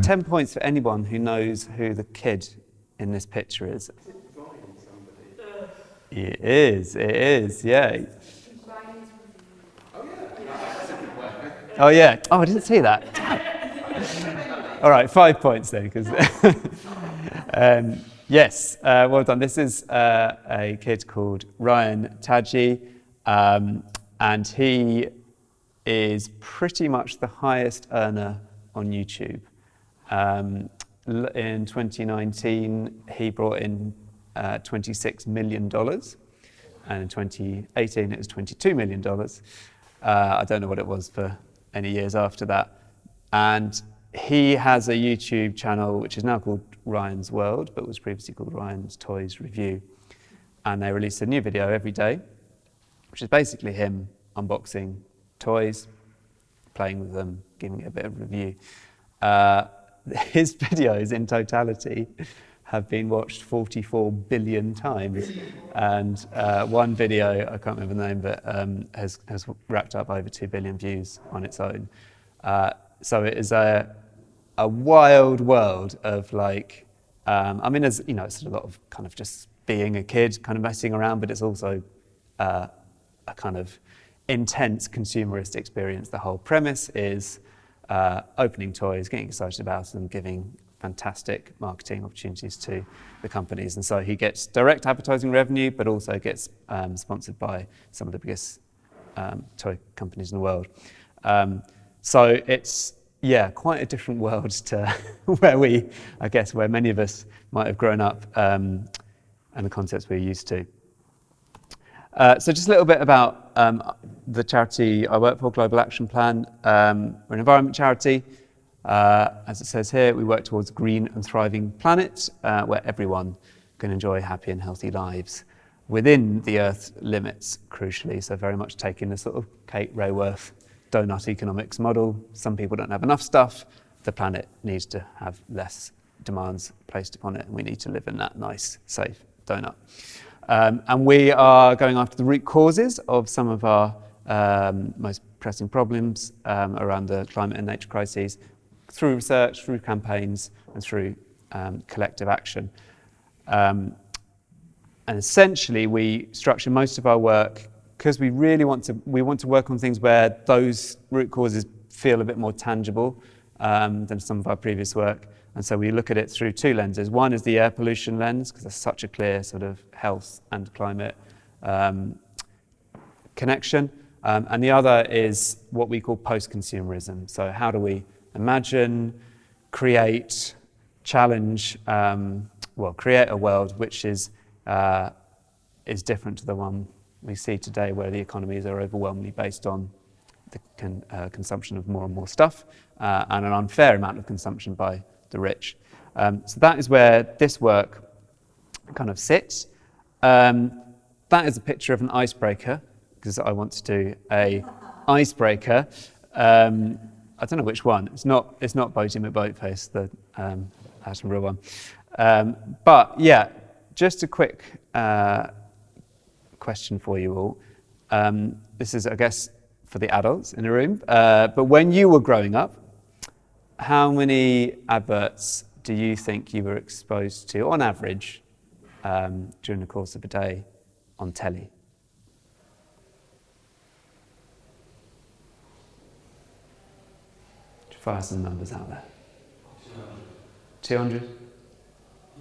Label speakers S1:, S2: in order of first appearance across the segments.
S1: 10 points for anyone who knows who the kid in this picture is. It is, yeah. Oh yeah, oh I didn't see that. All right, 5 points then, because yes, well done. This is a kid called Ryan Tadji, and he is pretty much the highest earner on YouTube. In 2019, he brought in $26 million, and in 2018 it was $22 million. I don't know what it was for any years after that. And he has a YouTube channel which is now called Ryan's World, but was previously called Ryan's Toys Review. And they release a new video every day, which is basically him unboxing toys, playing with them, giving it a bit of review. His videos in totality have been watched 44 billion times. And one video, I can't remember the name, but has racked up over 2 billion views on its own. So it is a wild world of like, I mean, there's, you know, it's a lot of kind of just being a kid, kind of messing around, but it's also a kind of intense consumerist experience. The whole premise is opening toys, getting excited about them, giving fantastic marketing opportunities to the companies. And so he gets direct advertising revenue, but also gets sponsored by some of the biggest toy companies in the world. So it's, yeah, quite a different world to where many of us might have grown up, and the concepts we're used to. So just a little bit about the charity I work for, Global Action Plan. We're an environment charity. As it says here, we work towards a green and thriving planet where everyone can enjoy happy and healthy lives within the Earth's limits, crucially. So very much taking the sort of Kate Raworth donut economics model. Some people don't have enough stuff. The planet needs to have less demands placed upon it, and we need to live in that nice, safe donut. And we are going after the root causes of some of our most pressing problems around the climate and nature crises through research, through campaigns, and through collective action. And essentially, we structure most of our work because we really want to work on things where those root causes feel a bit more tangible than some of our previous work. And so we look at it through two lenses. One is the air pollution lens, because there's such a clear sort of health and climate connection. And the other is what we call post-consumerism. So how do we imagine, create, challenge, create a world which is different to the one we see today, where the economies are overwhelmingly based on the consumption of more and more stuff and an unfair amount of consumption by the rich. So that is where this work kind of sits. That is a picture of an icebreaker, because I want to do a icebreaker. I don't know which one. It's not Boaty McBoatface, the actual real one. But yeah, just a quick question for you all. This is, I guess, for the adults in the room. But when you were growing up, how many adverts do you think you were exposed to, on average, during the course of a day on telly? Fire some numbers out there. 200?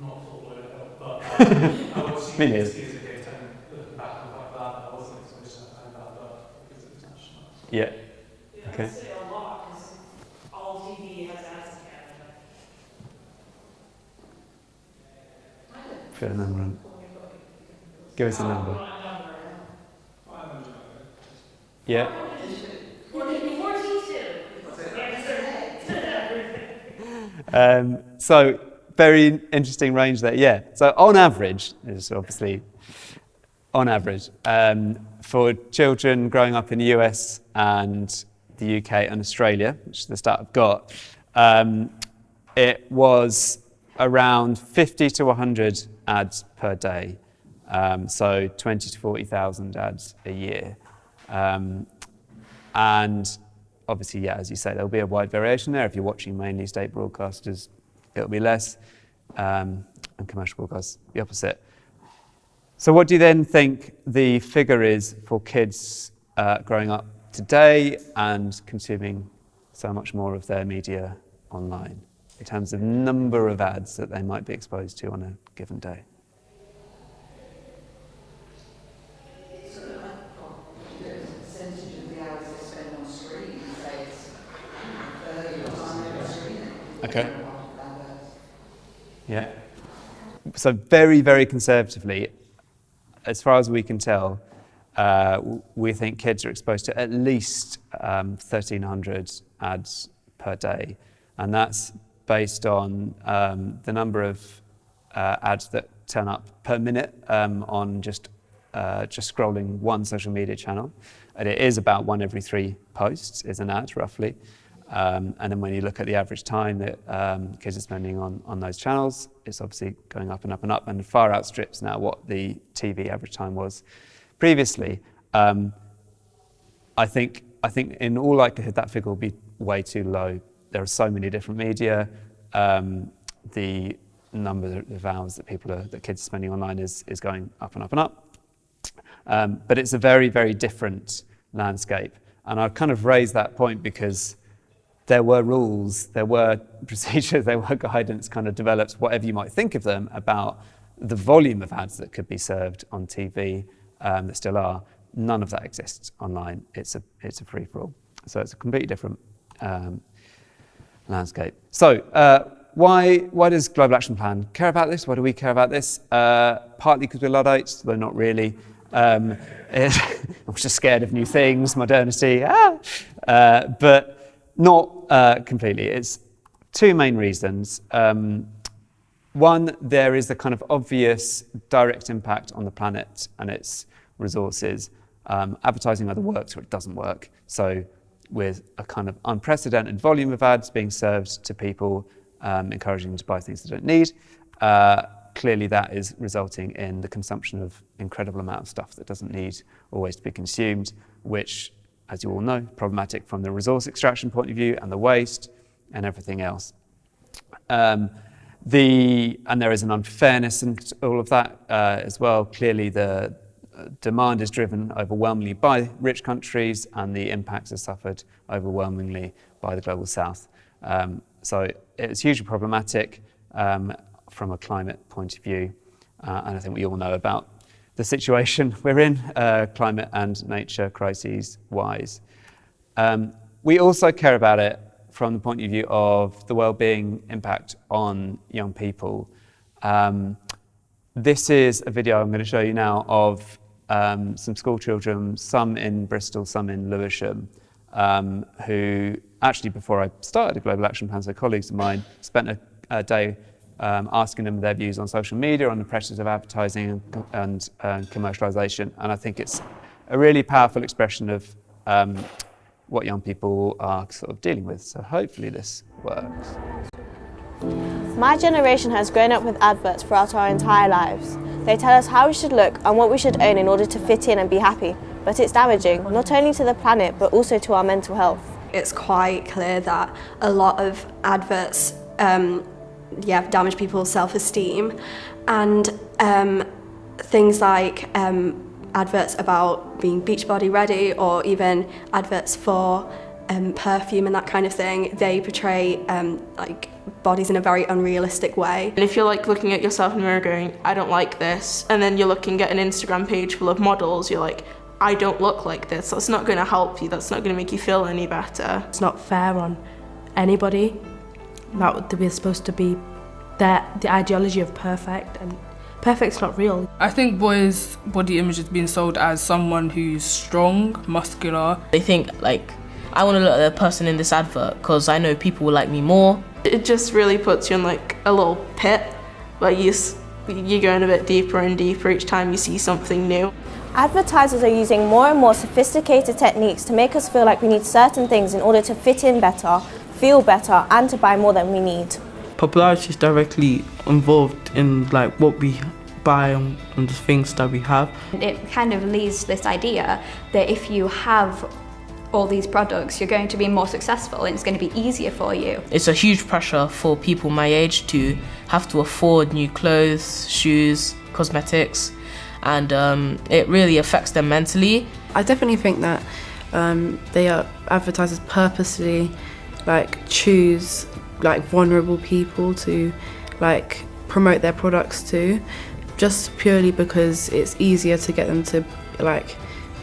S2: Not full but I was
S1: Me neither.
S2: Looking back on like that, I wasn't exposed to that kind of advert because it was national.
S1: Yeah.
S3: Yeah,
S1: Okay.
S3: I'd say a lot, because all TV has ads in Canada.
S1: Put a number on. Give us a number.
S2: 500.
S1: Yeah.
S3: 42.
S1: So very interesting range there. Yeah. So on average, is obviously on average, for children growing up in the US and the UK and Australia, which is the stat I've got, it was around 50 to 100 ads per day. So 20 to 40,000 ads a year. And obviously, yeah, as you say, there'll be a wide variation there. If you're watching mainly state broadcasters, it'll be less, and commercial broadcasters, the opposite. So what do you then think the figure is for kids growing up today and consuming so much more of their media online in terms of number of ads that they might be exposed to on a given day? Okay. Yeah. So very, very conservatively, as far as we can tell, we think kids are exposed to at least 1,300 ads per day, and that's based on the number of ads that turn up per minute on just scrolling one social media channel. And it is about 1 every 3 posts is an ad, roughly. And then when you look at the average time that kids are spending on those channels, it's obviously going up and up and up, and far outstrips now what the TV average time was previously. I think in all likelihood that figure will be way too low. There are so many different media. The number of hours that kids are spending online is going up and up and up. But it's a very, very different landscape. And I've kind of raised that point because there were rules, there were procedures, there were guidance kind of developed, whatever you might think of them, about the volume of ads that could be served on TV, that still are. None of that exists online. It's a free-for-all. So it's a completely different landscape. So why does Global Action Plan care about this? Why do we care about this? Partly because we're Luddites, though not really. I'm just scared of new things, modernity, but not completely. It's 2 main reasons. One, there is the kind of obvious direct impact on the planet and its resources. Advertising either works or it doesn't work. So with a kind of unprecedented volume of ads being served to people, encouraging them to buy things they don't need, clearly that is resulting in the consumption of incredible amount of stuff that doesn't need always to be consumed, which, as you all know, problematic from the resource extraction point of view and the waste and everything else. And there is an unfairness in all of that as well. Clearly the demand is driven overwhelmingly by rich countries and the impacts are suffered overwhelmingly by the global south. So it's hugely problematic from a climate point of view. And I think we all know about the situation we're in, climate and nature crises wise. We also care about it from the point of view of the well-being impact on young people. This is a video I'm going to show you now of some school children, some in Bristol, some in Lewisham, who actually, before I started a Global Action Plan, so colleagues of mine, spent a day asking them their views on social media, on the pressures of advertising and commercialisation. And I think it's a really powerful expression of what young people are sort of dealing with. So hopefully this works.
S4: My generation has grown up with adverts throughout our entire lives. They tell us how we should look and what we should own in order to fit in and be happy. But it's damaging, not only to the planet, but also to our mental health.
S5: It's quite clear that a lot of adverts damage people's self-esteem, and things like adverts about being Beachbody ready, or even adverts for perfume and that kind of thing, they portray like bodies in a very unrealistic way.
S6: And if you're like looking at yourself in the mirror going, I don't like this, and then you're looking at an Instagram page full of models, you're like, I don't look like this. That's not going to help you. That's not going to make you feel any better.
S7: It's not fair on anybody that we're supposed to be the ideology of perfect, and perfect's not real.
S8: I think boys' body image is being sold as someone who's strong, muscular.
S9: They think like, I want to look at the person in this advert because I know people will like me more.
S6: It just really puts you in like a little pit where you're going a bit deeper and deeper each time you see something new.
S4: Advertisers are using more and more sophisticated techniques to make us feel like we need certain things in order to fit in better, feel better, and to buy more than we need.
S10: Popularity is directly involved in like what we buy and the things that we have.
S11: It kind of leads to this idea that if you have all these products, you're going to be more successful and it's going to be easier for you.
S9: It's a huge pressure for people my age to have to afford new clothes, shoes, cosmetics, and it really affects them mentally.
S12: I definitely think that advertisers purposely choose vulnerable people to promote their products to, just purely because it's easier to get them to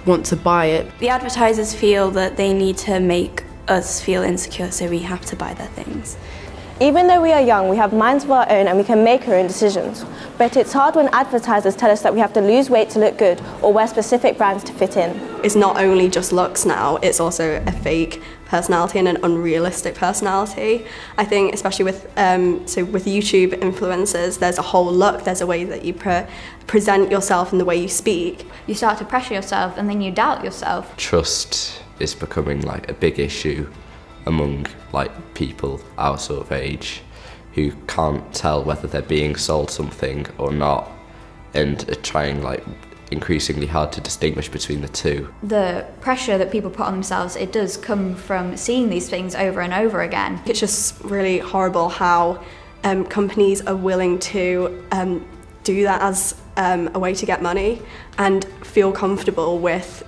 S12: want to buy it.
S13: The advertisers feel that they need to make us feel insecure, so we have to buy their things.
S4: Even though we are young, we have minds of our own and we can make our own decisions. But it's hard when advertisers tell us that we have to lose weight to look good or wear specific brands to fit in.
S5: It's not only just looks now, it's also a fake personality and an unrealistic personality. I think especially with YouTube influencers, there's a whole look, there's a way that you present yourself and the way you speak.
S11: You start to pressure yourself and then you doubt yourself.
S14: Trust is becoming a big issue among people our sort of age who can't tell whether they're being sold something or not, and are trying increasingly hard to distinguish between the two.
S11: The pressure that people put on themselves, it does come from seeing these things over and over again.
S5: It's just really horrible how companies are willing to do that as a way to get money and feel comfortable with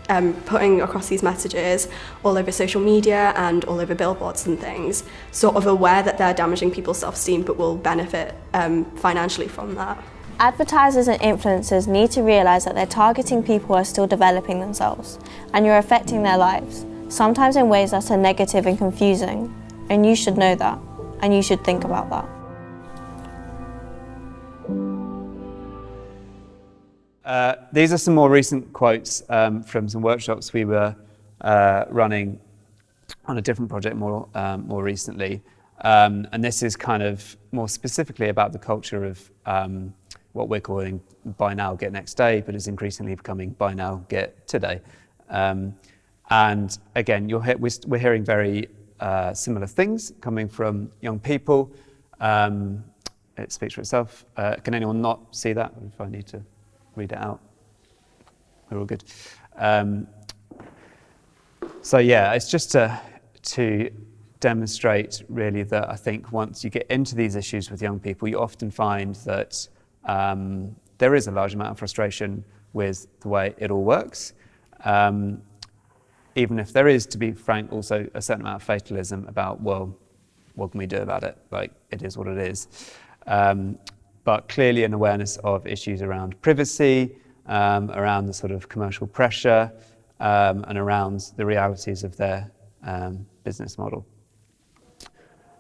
S5: putting across these messages all over social media and all over billboards and things, sort of aware that they're damaging people's self-esteem but will benefit financially from that.
S4: Advertisers and influencers need to realise that they're targeting people who are still developing themselves, and you're affecting their lives, sometimes in ways that are negative and confusing, and you should know that, and you should think about that.
S1: These are some more recent quotes from some workshops we were running on a different project more recently. And this is kind of more specifically about the culture of what we're calling buy now, get next day, but is increasingly becoming buy now, get today. And again, we're hearing very similar things coming from young people. It speaks for itself. Can anyone not see that if I need to read it out? We're all good. So yeah, it's just to demonstrate really that I think once you get into these issues with young people, you often find that there is a large amount of frustration with the way it all works. Even if there is, to be frank, also a certain amount of fatalism about, well, what can we do about it? It is what it is. But clearly an awareness of issues around privacy, around the sort of commercial pressure, and around the realities of their business model.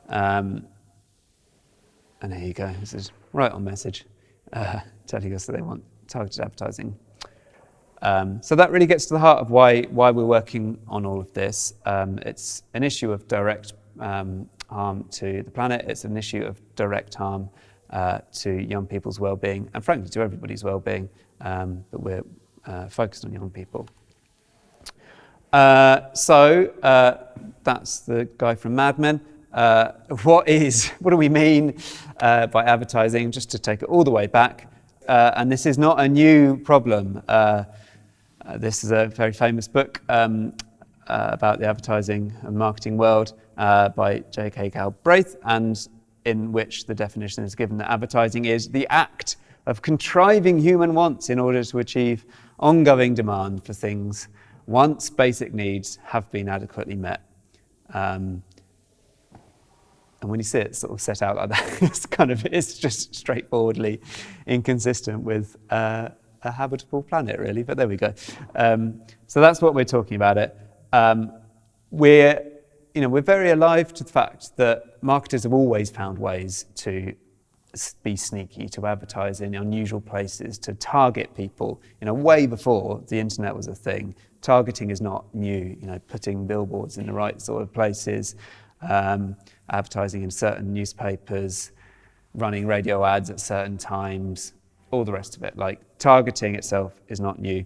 S1: And here you go, this is right on message, telling us that they want targeted advertising. So that really gets to the heart of why we're working on all of this. It's an issue of direct harm to the planet, it's an issue of direct harm to young people's well-being, and frankly to everybody's well-being, but we're focused on young people. So that's the guy from Mad Men. What do we mean by advertising? Just to take it all the way back, and this is not a new problem. This is a very famous book about the advertising and marketing world by J.K. Galbraith, and in which the definition is given that advertising is the act of contriving human wants in order to achieve ongoing demand for things once basic needs have been adequately met. And when you see it sort of set out like that, it's just straightforwardly inconsistent with a habitable planet, really. But there we go. So that's what we're talking about it. We're very alive to the fact that marketers have always found ways to be sneaky, to advertise in unusual places, to target people. Way before the internet was a thing. Targeting is not new. Putting billboards in the right sort of places, advertising in certain newspapers, running radio ads at certain times, all the rest of it. Targeting itself is not new.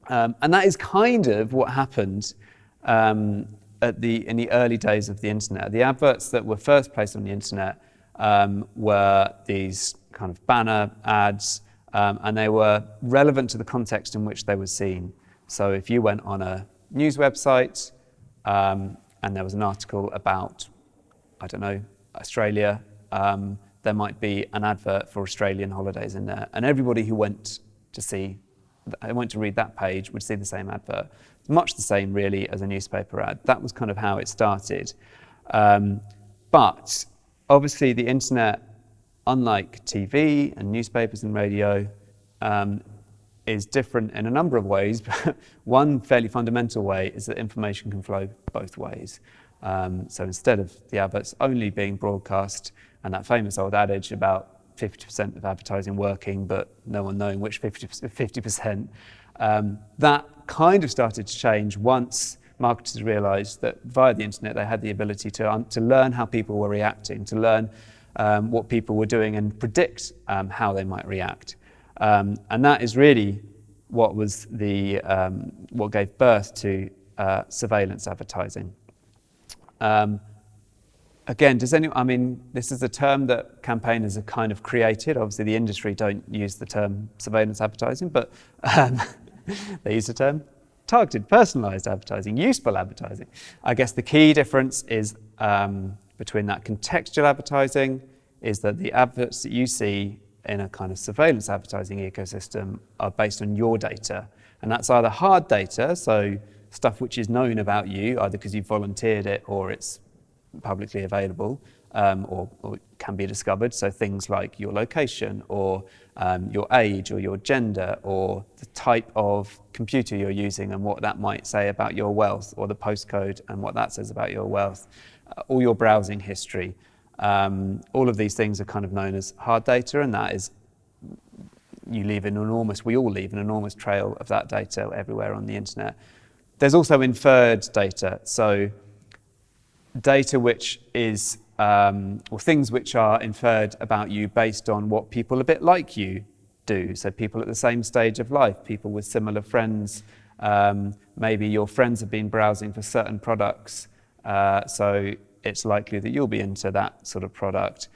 S1: And that is kind of what happened in the early days of the internet. The adverts that were first placed on the internet were these kind of banner ads, and they were relevant to the context in which they were seen. So if you went on a news website, and there was an article about, I don't know, Australia, there might be an advert for Australian holidays in there, and everybody who went to read that page would see the same advert. Much the same, really, as a newspaper ad. That was kind of how it started. But obviously, the internet, unlike TV and newspapers and radio, is different in a number of ways. But one fairly fundamental way is that information can flow both ways. So instead of the adverts only being broadcast, and that famous old adage about 50% of advertising working, but no one knowing which 50%, that kind of started to change once marketers realised that via the internet they had the ability to learn how people were reacting, to learn what people were doing and predict how they might react. And that is really what was what gave birth to surveillance advertising. Again, this is a term that campaigners have kind of created. Obviously, the industry don't use the term surveillance advertising, but they use the term targeted, personalised advertising, useful advertising. I guess the key difference is between that contextual advertising is that the adverts that you see in a kind of surveillance advertising ecosystem are based on your data. And that's either hard data, so stuff which is known about you, either because you've volunteered it or it's publicly available, or can be discovered. So things like your location or your age or your gender or the type of computer you're using and what that might say about your wealth, or the postcode and what that says about your wealth, or your browsing history. All of these things are kind of known as hard data, and that is, we all leave an enormous trail of that data everywhere on the internet. There's also inferred data, so data which is, or things which are inferred about you based on what people a bit like you do. So people at the same stage of life, people with similar friends, maybe your friends have been browsing for certain products, so it's likely that you'll be into that sort of product.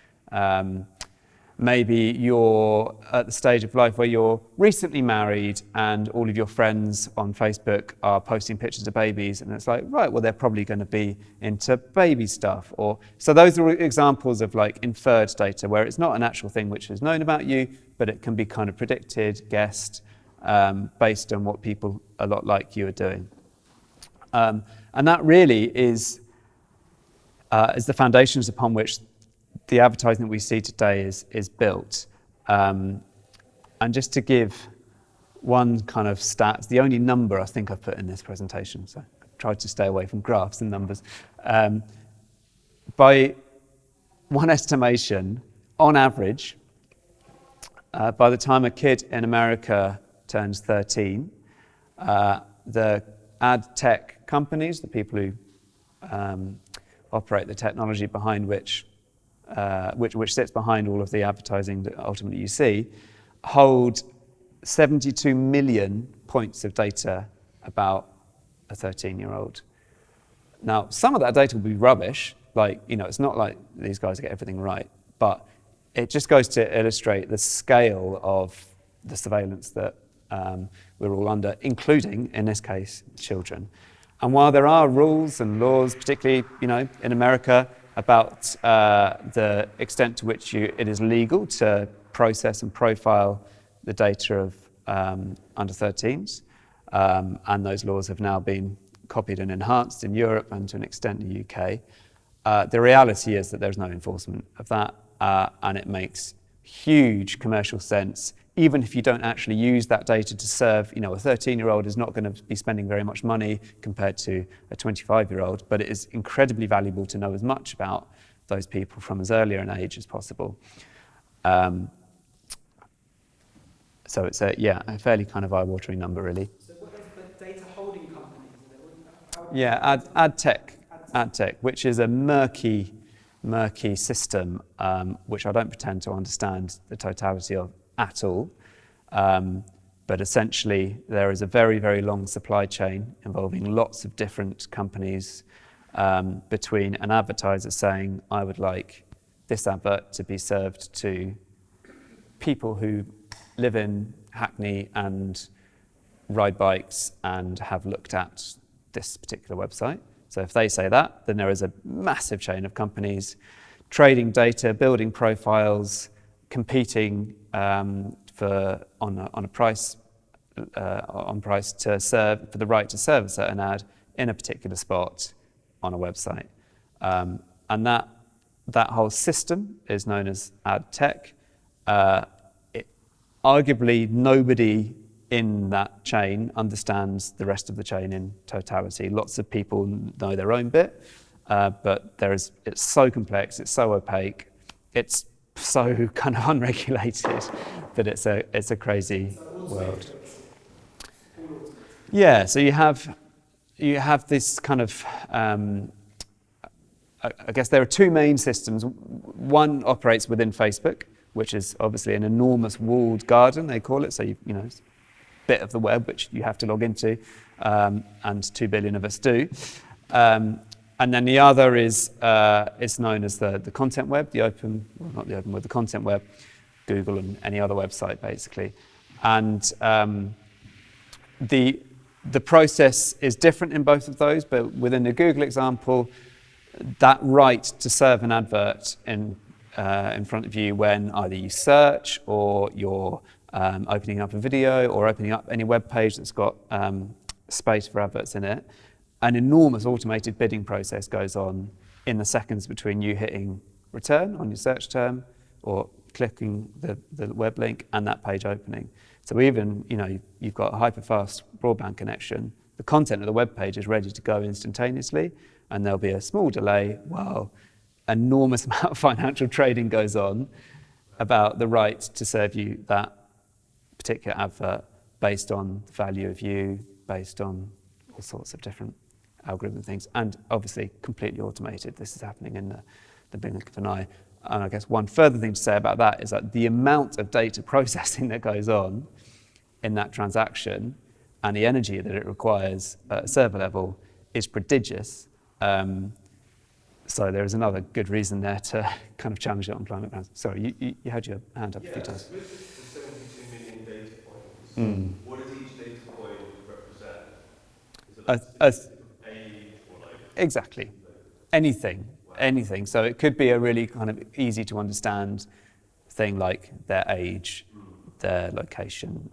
S1: Maybe you're at the stage of life where you're recently married and all of your friends on Facebook are posting pictures of babies, and it's like, right, well, they're probably going to be into baby stuff. So those are examples of like inferred data, where it's not an actual thing which is known about you, but it can be kind of predicted, guessed, based on what people a lot like you are doing. And that really is the foundations upon which the advertising that we see today is built. And just to give one kind of stat, the only number I think I've put in this presentation, so I tried to stay away from graphs and numbers. By one estimation, on average, by the time a kid in America turns 13, the ad tech companies, the people who operate the technology behind which sits behind all of the advertising that ultimately you see, hold 72 million points of data about a 13-year-old. Now, some of that data will be rubbish, it's not like these guys get everything right, but it just goes to illustrate the scale of the surveillance that we're all under, including, in this case, children. And while there are rules and laws, particularly in America, about the extent to which it is legal to process and profile the data of under 13s, and those laws have now been copied and enhanced in Europe and to an extent in the UK. The reality is that there's no enforcement of that, and it makes huge commercial sense. Even if you don't actually use that data to serve, a 13-year-old is not going to be spending very much money compared to a 25-year-old, but it is incredibly valuable to know as much about those people from as early an age as possible. So it's a fairly kind of eye-watering number, really.
S2: So what is the data holding companies?
S1: Yeah, ad tech, which is a murky system, which I don't pretend to understand the totality of at all. But essentially, there is a very, very long supply chain involving lots of different companies between an advertiser saying, I would like this advert to be served to people who live in Hackney and ride bikes and have looked at this particular website. So if they say that, then there is a massive chain of companies trading data, building profiles, competing on price to serve for the right to serve a certain ad in a particular spot on a website, and that whole system is known as ad tech. Arguably, nobody in that chain understands the rest of the chain in totality. Lots of people know their own bit, but it's so complex, it's so opaque, it's so kind of unregulated that it's a crazy world. Yeah, so you have this kind of I guess there are two main systems. One operates within Facebook, which is obviously an enormous walled garden, they call it. So you know, it's a bit of the web which you have to log into, and 2 billion of us do. And then the other is known as the content web, the content web, Google and any other website basically. And the process is different in both of those, but within the Google example, that right to serve an advert in front of you when either you search or you're opening up a video or opening up any web page that's got space for adverts in it, an enormous automated bidding process goes on in the seconds between you hitting return on your search term or clicking the web link and that page opening. So even, you know, you've got a hyper-fast broadband connection, the content of the web page is ready to go instantaneously, and there'll be a small delay while enormous amount of financial trading goes on about the right to serve you that particular advert based on the value of you, based on all sorts of different algorithm things, and obviously completely automated. This is happening in the blink of an eye. And I guess one further thing to say about that is that the amount of data processing that goes on in that transaction and the energy that it requires at a server level is prodigious. So there is another good reason there to kind of challenge it on climate plans. Sorry, you had your hand up a few times.
S15: With the 72 million data points, what does each data point represent? Is it like age or like...
S1: Exactly. Anything. So it could be a really kind of easy to understand thing like their age, their location,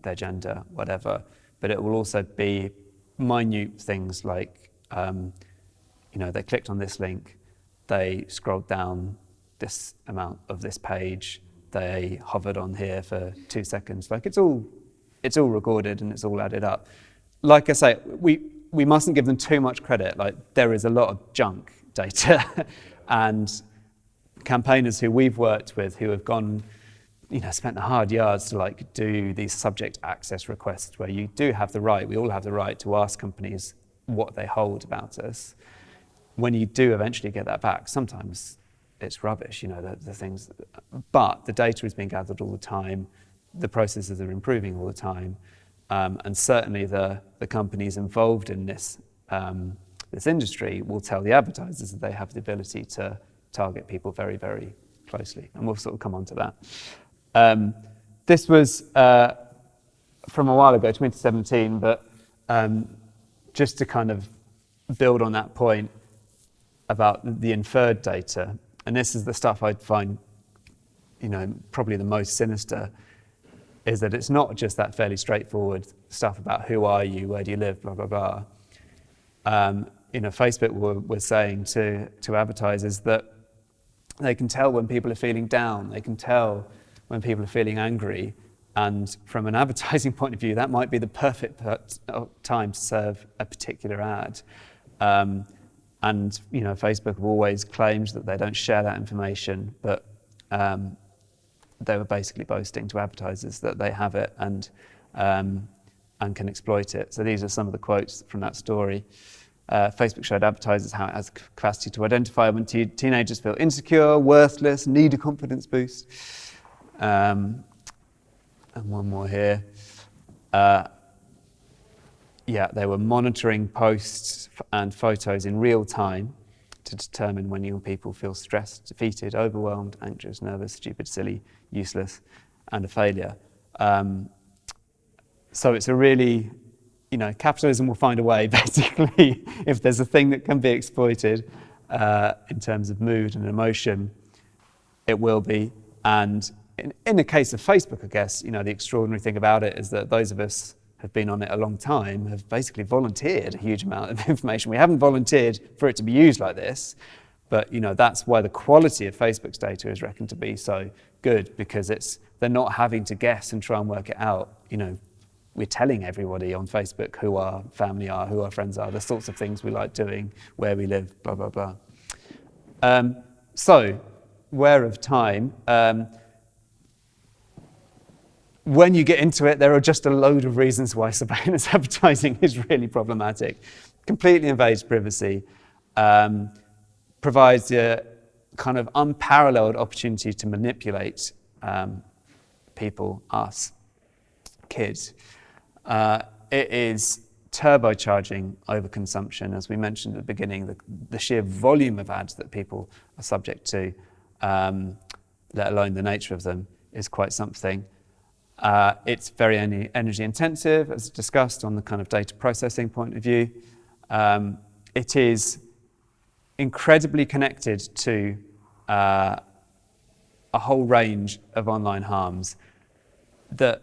S1: their gender, whatever. But it will also be minute things like, they clicked on this link, they scrolled down this amount of this page, they hovered on here for 2 seconds. Like it's all recorded and it's all added up. Like I say, we mustn't give them too much credit. Like there is a lot of junk data and campaigners who we've worked with who have gone, spent the hard yards to like do these subject access requests where you do have the right, we all have the right to ask companies what they hold about us. When you do eventually get that back, sometimes it's rubbish, the things, but the data is being gathered all the time, the processes are improving all the time, and certainly the companies involved in this industry will tell the advertisers that they have the ability to target people very, very closely, and we'll sort of come on to that. This was from a while ago, 2017, but just to kind of build on that point about the inferred data, and this is the stuff I'd find, probably the most sinister, is that it's not just that fairly straightforward stuff about who are you, where do you live, blah, blah, blah. Facebook was saying to advertisers that they can tell when people are feeling down, they can tell when people are feeling angry, and from an advertising point of view, that might be the perfect time to serve a particular ad. And Facebook have always claimed that they don't share that information, but they were basically boasting to advertisers that they have it and can exploit it. So these are some of the quotes from that story. Facebook showed advertisers how it has the capacity to identify when teenagers feel insecure, worthless, need a confidence boost. And one more here. They were monitoring posts and photos in real time to determine when young people feel stressed, defeated, overwhelmed, anxious, nervous, stupid, silly, useless, and a failure. So it's a really capitalism will find a way, basically, if there's a thing that can be exploited in terms of mood and emotion, it will be. And in the case of Facebook, I guess, the extraordinary thing about it is that those of us who have been on it a long time have basically volunteered a huge amount of information. We haven't volunteered for it to be used like this, but that's why the quality of Facebook's data is reckoned to be so good, because they're not having to guess and try and work it out. We're telling everybody on Facebook who our family are, who our friends are, the sorts of things we like doing, where we live, blah, blah, blah. So, where of time, when you get into it, there are just a load of reasons why surveillance advertising is really problematic. Completely invades privacy, provides a kind of unparalleled opportunity to manipulate people, us, kids. It is turbocharging overconsumption, as we mentioned at the beginning. The sheer volume of ads that people are subject to, let alone the nature of them, is quite something. It's very energy intensive, as discussed on the kind of data processing point of view. It is incredibly connected to a whole range of online harms. That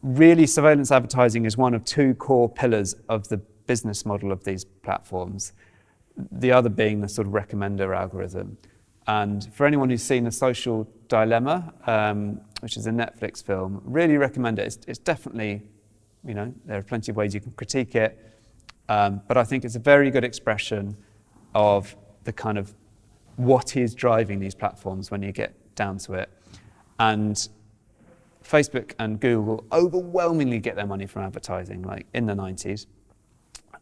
S1: really, surveillance advertising is one of two core pillars of the business model of these platforms, the other being the sort of recommender algorithm. And for anyone who's seen The Social Dilemma, which is a Netflix film, really recommend it. It's definitely, there are plenty of ways you can critique it, but I think it's a very good expression of the kind of what is driving these platforms when you get down to it. And Facebook and Google overwhelmingly get their money from advertising, like in the 90s.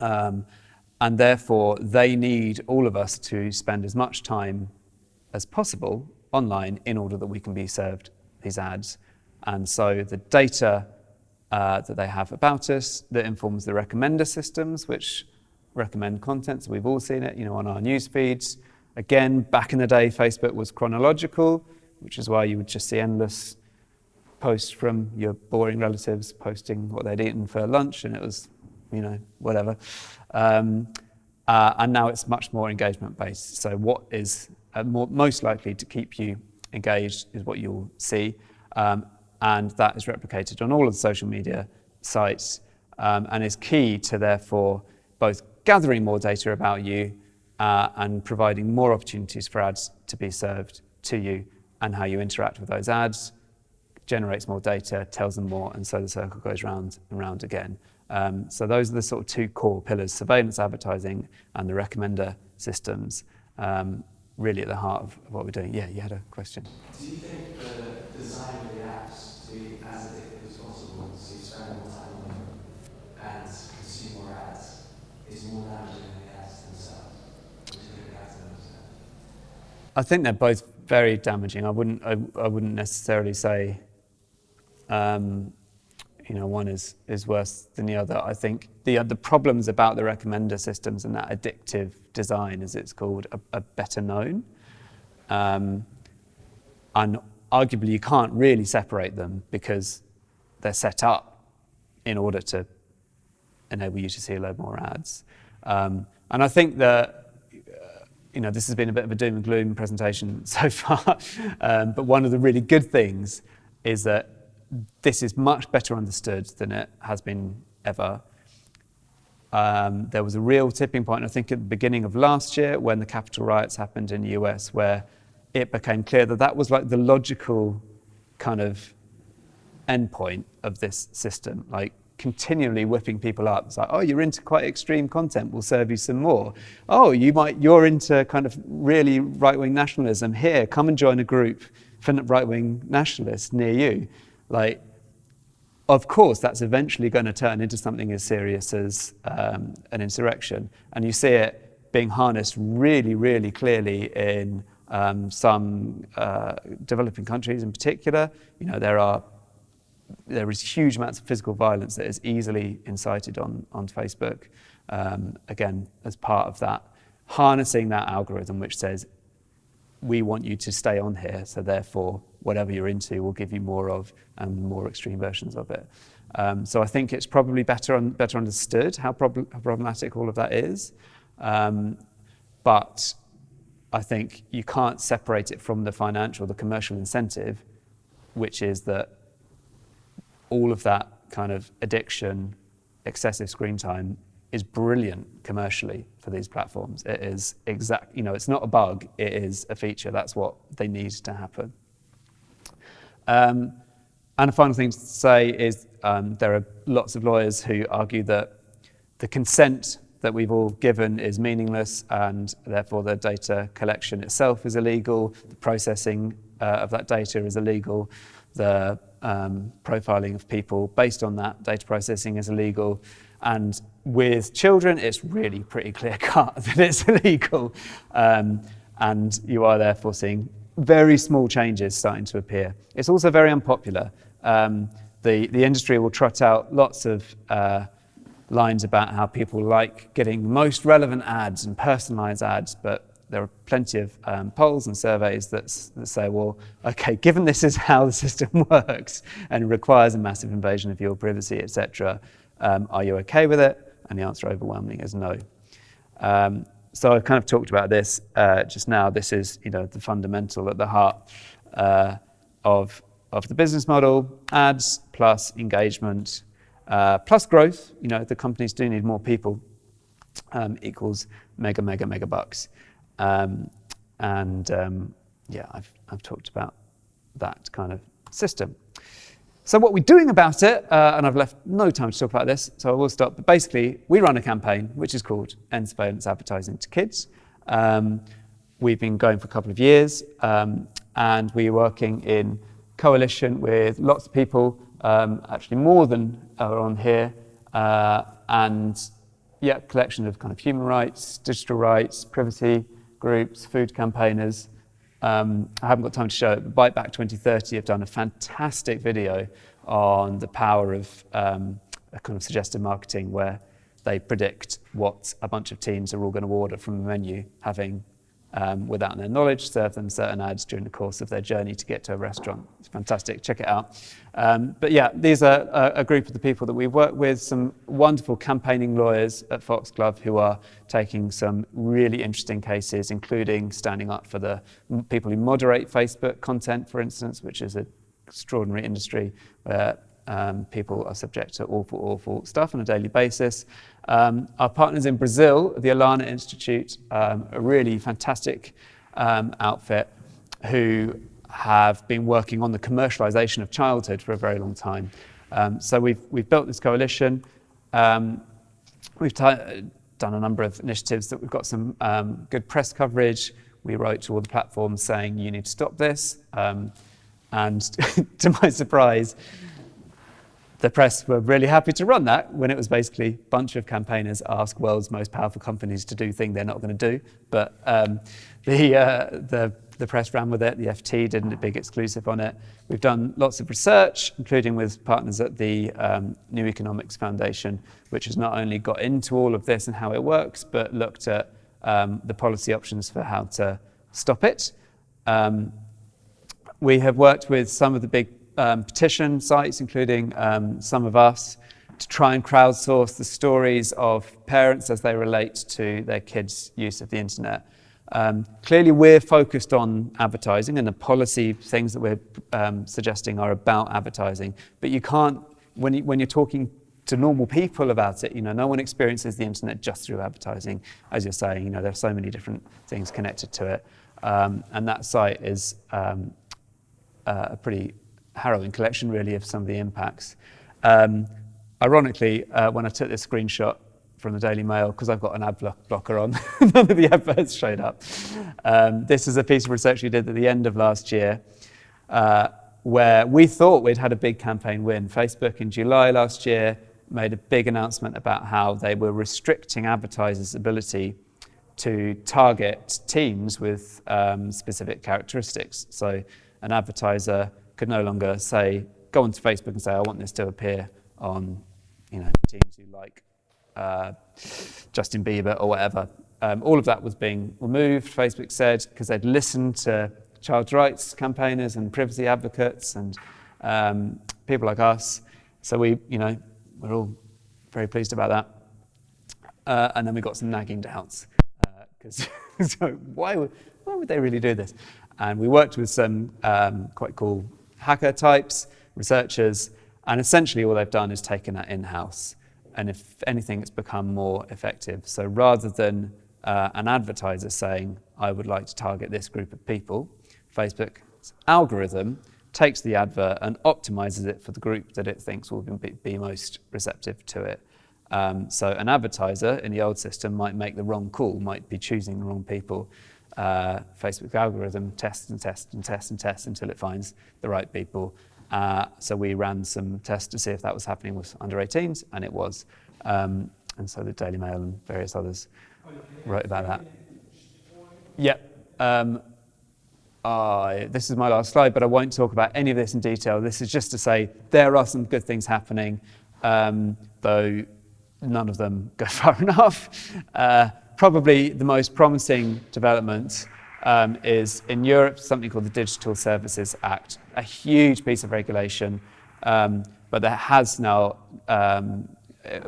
S1: And therefore, they need all of us to spend as much time as possible online in order that we can be served these ads. And so the data that they have about us that informs the recommender systems, which recommend content, so we've all seen it, on our news feeds. Again, back in the day, Facebook was chronological, which is why you would just see endless posts from your boring relatives posting what they'd eaten for lunch, and it was, whatever. And now it's much more engagement-based. So what is most likely to keep you engaged is what you'll see. And that is replicated on all of the social media sites, and is key to, therefore, both gathering more data about you and providing more opportunities for ads to be served to you, and how you interact with those ads generates more data, tells them more, and so the circle goes round and round again. So those are the sort of two core pillars, surveillance advertising and the recommender systems, really at the heart of what we're doing. Yeah, you had a question.
S2: Do you think the design of the apps to be as addictive as possible, so you spend more time on them and consume more ads, is more damaging than the ads themselves? What do you think the ads themselves?
S1: I think they're both very damaging. I wouldn't necessarily say one is worse than the other. I think the problems about the recommender systems and that addictive design, as it's called, are better known. And arguably you can't really separate them because they're set up in order to enable you to see a load more ads. And I think that this has been a bit of a doom and gloom presentation so far, but one of the really good things is that this is much better understood than it has been ever. There was a real tipping point, I think, at the beginning of last year when the Capitol riots happened in the US, where it became clear that that was like the logical kind of endpoint of this system, like continually whipping people up. It's like, oh, you're into quite extreme content, we'll serve you some more. Oh, you're into kind of really right-wing nationalism. Here, come and join a group for right-wing nationalists near you. Like, of course, that's eventually going to turn into something as serious as an insurrection. And you see it being harnessed really, really clearly in some developing countries in particular. There is huge amounts of physical violence that is easily incited on Facebook, again, as part of that, harnessing that algorithm which says, we want you to stay on here, so therefore whatever you're into we'll give you more of and more extreme versions of it. So I think it's probably better understood how problematic all of that is. But I think you can't separate it from the commercial incentive, which is that all of that kind of addiction, excessive screen time is brilliant commercially for these platforms. It is it's not a bug, it is a feature. That's what they need to happen. And a final thing to say is there are lots of lawyers who argue that the consent that we've all given is meaningless, and therefore the data collection itself is illegal, the processing of that data is illegal, the profiling of people based on that data processing is illegal, and with children it's really pretty clear cut that it's illegal, and you are therefore seeing very small changes starting to appear. It's also very unpopular. The industry will trot out lots of lines about how people like getting most relevant ads and personalised ads, but there are plenty of polls and surveys that say, well, okay, given this is how the system works and requires a massive invasion of your privacy, etc., are you okay with it? And the answer overwhelmingly is no. So I've kind of talked about this just now. This is, the fundamental at the heart of the business model: ads plus engagement plus growth. The companies do need more people. Equals mega bucks. I've talked about that kind of system. So what we're doing about it, and I've left no time to talk about this, so I will stop. But basically, we run a campaign which is called End Surveillance Advertising to Kids. We've been going for a couple of years, and we're working in coalition with lots of people, actually more than are on here, collection of kind of human rights, digital rights, privacy groups, food campaigners. I haven't got time to show it, but Bite Back 2030 have done a fantastic video on the power of a kind of suggestive marketing, where they predict what a bunch of teens are all going to order from a menu, having, without their knowledge, served them certain ads during the course of their journey to get to a restaurant. It's fantastic, check it out. These are a group of the people that we work with, some wonderful campaigning lawyers at Foxglove who are taking some really interesting cases, including standing up for the people who moderate Facebook content, for instance, which is an extraordinary industry where people are subject to awful stuff on a daily basis. Our partners in Brazil, the Alana Institute, a really fantastic outfit who have been working on the commercialization of childhood for a very long time. So we've built this coalition. We've done a number of initiatives that we've got some good press coverage. We wrote to all the platforms saying, you need to stop this. And to my surprise, the press were really happy to run that, when it was basically a bunch of campaigners ask world's most powerful companies to do things they're not going to do. But the press ran with it. The FT did a big exclusive on it. We've done lots of research, including with partners at the New Economics Foundation, which has not only got into all of this and how it works, but looked at the policy options for how to stop it. We have worked with some of the big petition sites, including Some of Us, to try and crowdsource the stories of parents as they relate to their kids' use of the internet. Clearly, we're focused on advertising, and the policy things that we're suggesting are about advertising. But you can't, when you're talking to normal people about it, no one experiences the internet just through advertising. As you're saying, there are so many different things connected to it, and that site is a pretty harrowing collection, really, of some of the impacts. Ironically, when I took this screenshot from the Daily Mail, because I've got an ad blocker on, none of the adverts showed up. This is a piece of research we did at the end of last year, where we thought we'd had a big campaign win. Facebook in July last year made a big announcement about how they were restricting advertisers' ability to target teens with specific characteristics. So an advertiser could no longer go onto Facebook and say, I want this to appear on teens who like Justin Bieber or whatever. all of that was being removed, Facebook said, because they'd listened to child rights campaigners and privacy advocates and people like us. So we're all very pleased about that. And then we got some nagging doubts. So why would they really do this? And we worked with some quite cool hacker types, researchers, and essentially all they've done is taken that in-house. And if anything, it's become more effective. So rather than an advertiser saying, I would like to target this group of people, Facebook's algorithm takes the advert and optimizes it for the group that it thinks will be most receptive to it. So an advertiser in the old system might make the wrong call, might be choosing the wrong people. Facebook's algorithm tests and tests and tests and tests until it finds the right people. So we ran some tests to see if that was happening with under 18s, and it was. And so the Daily Mail and various others wrote about that. Yeah. This is my last slide, but I won't talk about any of this in detail. This is just to say there are some good things happening, though none of them go far enough. Probably the most promising development is in Europe, something called the Digital Services Act, a huge piece of regulation, but there has now,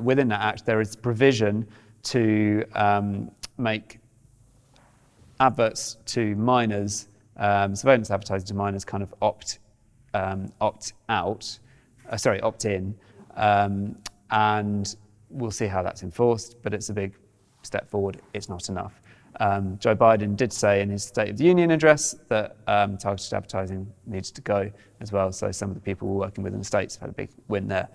S1: within that act, there is provision to make adverts to minors, surveillance advertising to minors kind of opt in, and we'll see how that's enforced, but it's a big step forward. It's not enough. Joe Biden did say in his State of the Union address that targeted advertising needs to go as well, so some of the people we're working with in the States have had a big win there.